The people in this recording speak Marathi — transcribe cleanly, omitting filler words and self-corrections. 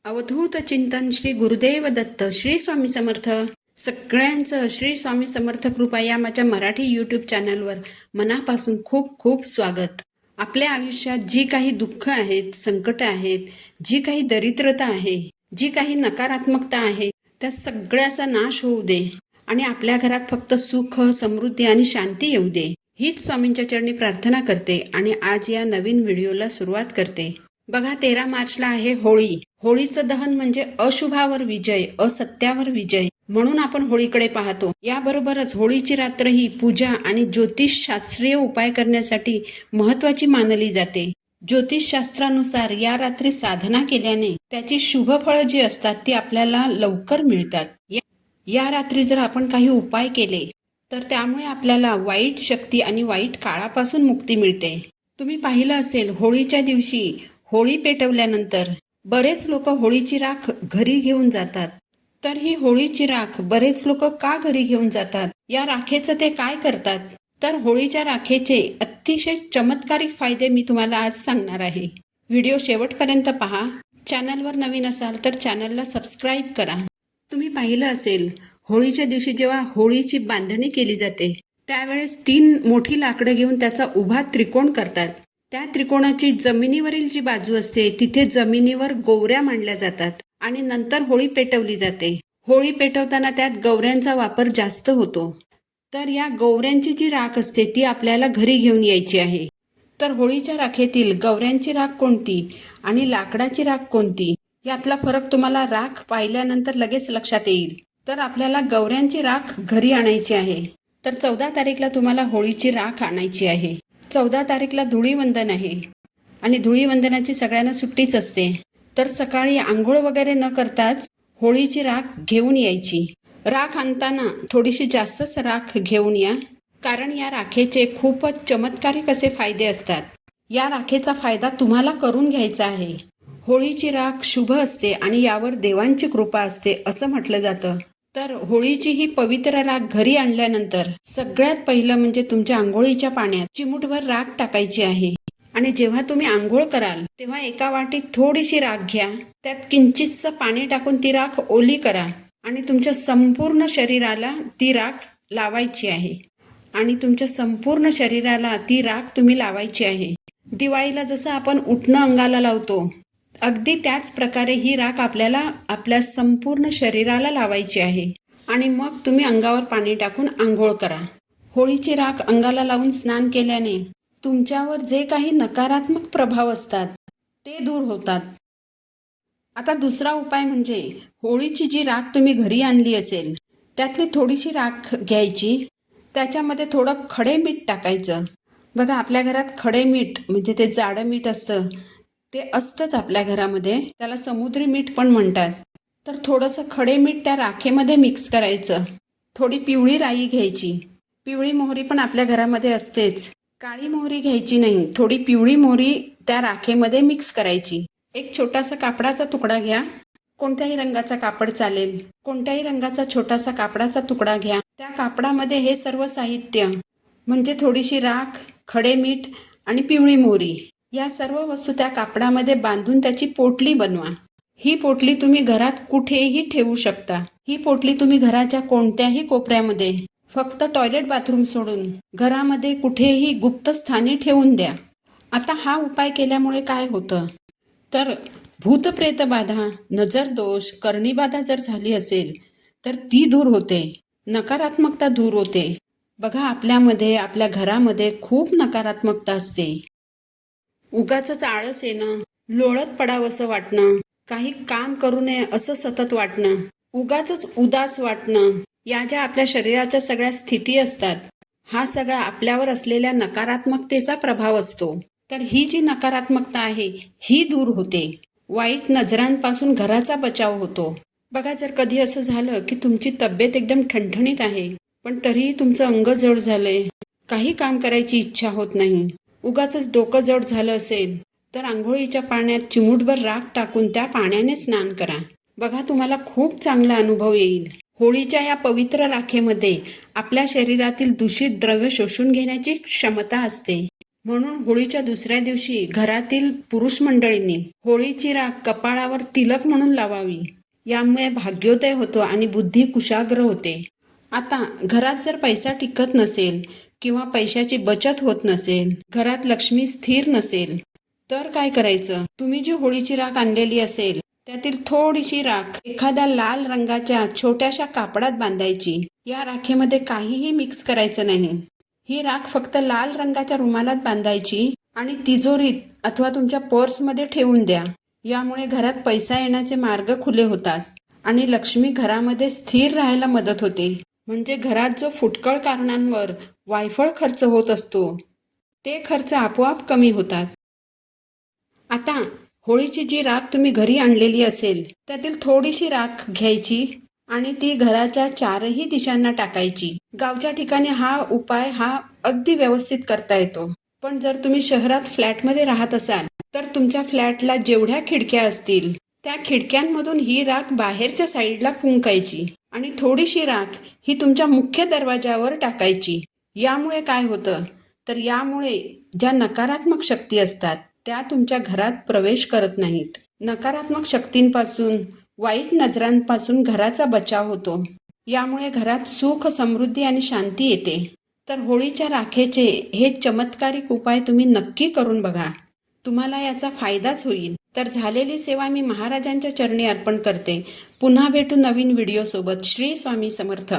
अवधूत चिंतन श्री गुरुदेव दत्त श्री स्वामी समर्थ. सगळ्यांचं श्री स्वामी समर्थ कृपा या माझ्या मराठी यूट्यूब चॅनलवर मनापासून खूप खूप स्वागत. आपल्या आयुष्यात जी काही दुःख आहेत, संकट आहेत, जी काही दरिद्रता आहे, जी काही नकारात्मकता आहे, त्या सगळ्याचा नाश होऊ दे आणि आपल्या घरात फक्त सुख, समृद्धी आणि शांती येऊ दे, हीच स्वामींच्या चरणी प्रार्थना करते आणि आज या नवीन व्हिडिओला सुरुवात करते. बघा, 13 मार्चला आहे होळी. होळीचं दहन म्हणजे अशुभावर विजय, असत्यावर विजय, म्हणून आपण होळीकडे पाहतो. याबरोबरच होळीची रात्र ही पूजा आणि ज्योतिषशास्त्रीय उपाय करण्यासाठी महत्वाची मानली जाते. ज्योतिषशास्त्रानुसार या रात्री साधना केल्याने त्याची शुभ फळं जी असतात ती आपल्याला लवकर मिळतात. या रात्री जर आपण काही उपाय केले तर त्यामुळे आपल्याला वाईट शक्ती आणि वाईट काळापासून मुक्ती मिळते. तुम्ही पाहिलं असेल, होळीच्या दिवशी होळी पेटवल्यानंतर बरेच लोक होळीची राख घरी घेऊन जातात. तर ही होळीची राख बरेच लोक का घरी घेऊन जातात, या राखेचं ते काय करतात, तर होळीच्या राखेचे अतिशय चमत्कारिक फायदे मी तुम्हाला आज सांगणार आहे. व्हिडिओ शेवटपर्यंत पहा. चॅनलवर नवीन असाल तर चॅनलला सबस्क्राईब करा. तुम्ही पाहिलं असेल, होळीच्या दिवशी जेव्हा होळीची बांधणी केली जाते त्यावेळेस 3 मोठी लाकडं घेऊन त्याचा उभा त्रिकोण करतात. त्या त्रिकोणाची जमिनीवरील जी बाजू असते तिथे जमिनीवर गोवऱ्या मांडल्या जातात आणि नंतर होळी पेटवली जाते. होळी पेटवताना त्यात गवऱ्यांचा वापर जास्त होतो. तर या गवऱ्यांची जी राख असते ती आपल्याला घरी घेऊन यायची आहे. तर होळीच्या राखेतील गवऱ्यांची राख कोणती आणि लाकडाची राख कोणती, यातला फरक तुम्हाला राख पाहिल्यानंतर लगेच लक्षात येईल. तर आपल्याला गवऱ्यांची राख घरी आणायची आहे. तर 14 तारीखला तुम्हाला होळीची राख आणायची आहे. 14 तारीखला धुळीवंदन आहे आणि धुळीवंदनाची सगळ्यांना सुट्टीच असते. तर सकाळी आंघोळ वगैरे न करताच होळीची राख घेऊन यायची. राख आणताना थोडीशी जास्तच राख घेऊन या, कारण या राखेचे खूपच चमत्कारिक असे फायदे असतात. या राखेचा फायदा तुम्हाला करून घ्यायचा आहे. होळीची राख शुभ असते आणि यावर देवांची कृपा असते असं म्हटलं जातं. तर होळीची ही पवित्र राख घरी आणल्यानंतर सगळ्यात पहिलं म्हणजे तुमच्या आंघोळीच्या पाण्यात चिमूटभर राख टाकायची आहे. आणि जेव्हा तुम्ही आंघोळ कराल तेव्हा एका वाटीत थोडीशी राख घ्या, त्यात किंचितसं पाणी टाकून ती राख ओली करा आणि तुमच्या संपूर्ण शरीराला ती राख लावायची आहे. आणि तुमच्या संपूर्ण शरीराला ती राख तुम्ही लावायची आहे. दिवाळीला जसं आपण उटणं अंगाला लावतो, अगदी त्याच प्रकारे ही राख आपल्याला आपल्या संपूर्ण शरीराला लावायची आहे. आणि मग तुम्ही अंगावर पाणी टाकून आंघोळ करा. होळीची राख अंगाला लावून स्नान केल्याने तुमच्यावर जे काही नकारात्मक प्रभाव असतात ते दूर होतात. आता दुसरा उपाय म्हणजे होळीची जी राख तुम्ही घरी आणली असेल त्यातली थोडीशी राख घ्यायची, त्याच्यामध्ये थोडं खडे मीठ टाकायचं. बघा, आपल्या घरात खडे मीठ म्हणजे ते जाडं मीठ असतं, ते असतंच आपल्या घरामध्ये, त्याला समुद्री मीठ पण म्हणतात. तर थोडंसं खडे मीठ त्या राखेमध्ये मिक्स करायचं. थोडी पिवळी राई घ्यायची. पिवळी मोहरी पण आपल्या घरामध्ये असतेच. काळी मोहरी घ्यायची नाही, थोडी पिवळी मोहरी त्या राखेमध्ये मिक्स करायची. एक छोटासा कापडाचा तुकडा घ्या, कोणत्याही रंगाचा कापड चालेल. कोणत्याही रंगाचा छोटासा कापडाचा तुकडा घ्या. त्या कापडामध्ये हे सर्व साहित्य म्हणजे थोडीशी राख, खडे मीठ आणि पिवळी मोहरी, या सर्व वस्तू त्या कापडामध्ये बांधून त्याची पोटली बनवा. ही पोटली तुम्ही घरात कुठेही ठेवू शकता. ही पोटली तुम्ही घराच्या कोणत्याही कोपऱ्यामध्ये, फक्त टॉयलेट बाथरूम सोडून घरामध्ये कुठेही गुप्त स्थानी ठेवून द्या. आता हा उपाय केल्यामुळे काय होतं, तर भूतप्रेत बाधा, नजर दोष, करणी बाधा जर झाली असेल तर ती दूर होते, नकारात्मकता दूर होते. बघा, आपल्यामध्ये, आपल्या घरामध्ये खूप नकारात्मकता असते. उगाचच आळस येणं, लोळत पडावंसं वाटणं, काही काम करू नये असं सतत वाटणं, उगाचच उदास वाटणं, या ज्या आपल्या शरीराच्या सगळ्या स्थिती असतात, हा सगळा आपल्यावर असलेल्या नकारात्मकतेचा प्रभाव असतो. तर ही जी नकारात्मकता आहे ही दूर होते. वाईट नजरांपासून घराचा बचाव होतो. बघा, जर कधी असं झालं की तुमची तब्येत एकदम ठणठणीत आहे पण तरीही तुमचं अंग जड झालंय, काही काम करायची इच्छा होत नाही, उगाचच डोकं जड झालं असेल, तर आंघोळीच्या पाण्यात चिमूटभर राख टाकून त्या पाण्याने स्नान करा. बघा, तुम्हाला खूप चांगला अनुभव येईल. होळीच्या या पवित्र राखेमध्ये आपल्या शरीरातील दूषित द्रव्य शोषून घेण्याची क्षमता असते. म्हणून होळीच्या दुसऱ्या दिवशी घरातील पुरुष मंडळींनी होळीची राख कपाळावर तिलक म्हणून लावावी. यामुळे भाग्योदय होतो आणि बुद्धी कुशाग्र होते. आता घरात जर पैसा टिकत नसेल किंवा पैशाची बचत होत नसेल, घरात लक्ष्मी स्थिर नसेल, तर काय करायचं? तुम्ही जी होळीची राख आणलेली असेल त्यातील थोडीशी राख एखाद्या लाल रंगाच्या छोट्याशा कापडात बांधायची. या राखेमध्ये काहीही मिक्स करायचं नाही. ही राख फक्त लाल रंगाच्या रुमालात बांधायची आणि तिजोरीत अथवा तुमच्या पर्समध्ये ठेवून द्या. यामुळे घरात पैसा येण्याचे मार्ग खुले होतात आणि लक्ष्मी घरामध्ये स्थिर राहायला मदत होते. म्हणजे घरात जो फुटकळ कारणांवर वायफळ खर्च होत असतो ते खर्च आपोआप कमी होतात. आता होळीची जी राख तुम्ही घरी आणलेली असेल त्यातील थोडीशी राख घ्यायची आणि ती घराच्या चारही दिशांना टाकायची. गावच्या ठिकाणी हा उपाय अगदी व्यवस्थित करता येतो. पण जर तुम्ही शहरात फ्लॅटमध्ये राहत असाल तर तुमच्या फ्लॅटला जेवढ्या खिडक्या असतील त्या खिडक्यांमधून ही राख बाहेरच्या साईडला फुंकायची आणि थोडीशी राख ही तुमच्या मुख्य दरवाजावर टाकायची. यामुळे काय होतं तर यामुळे ज्या नकारात्मक शक्ती असतात त्या तुमच्या घरात प्रवेश करत नाहीत. नकारात्मक शक्तींपासून, वाईट नजरांपासून घराचा बचाव होतो. यामुळे घरात सुख, समृद्धी आणि शांती येते. तर होळीच्या राखेचे हे चमत्कारिक उपाय तुम्ही नक्की करून बघा. तुम्हाला याचा फायदाच होईल. तर झालेली सेवा मी महाराजांच्या चरणी अर्पण करते. पुन्हा भेटू नवीन व्हिडिओ सोबत. श्री स्वामी समर्थ.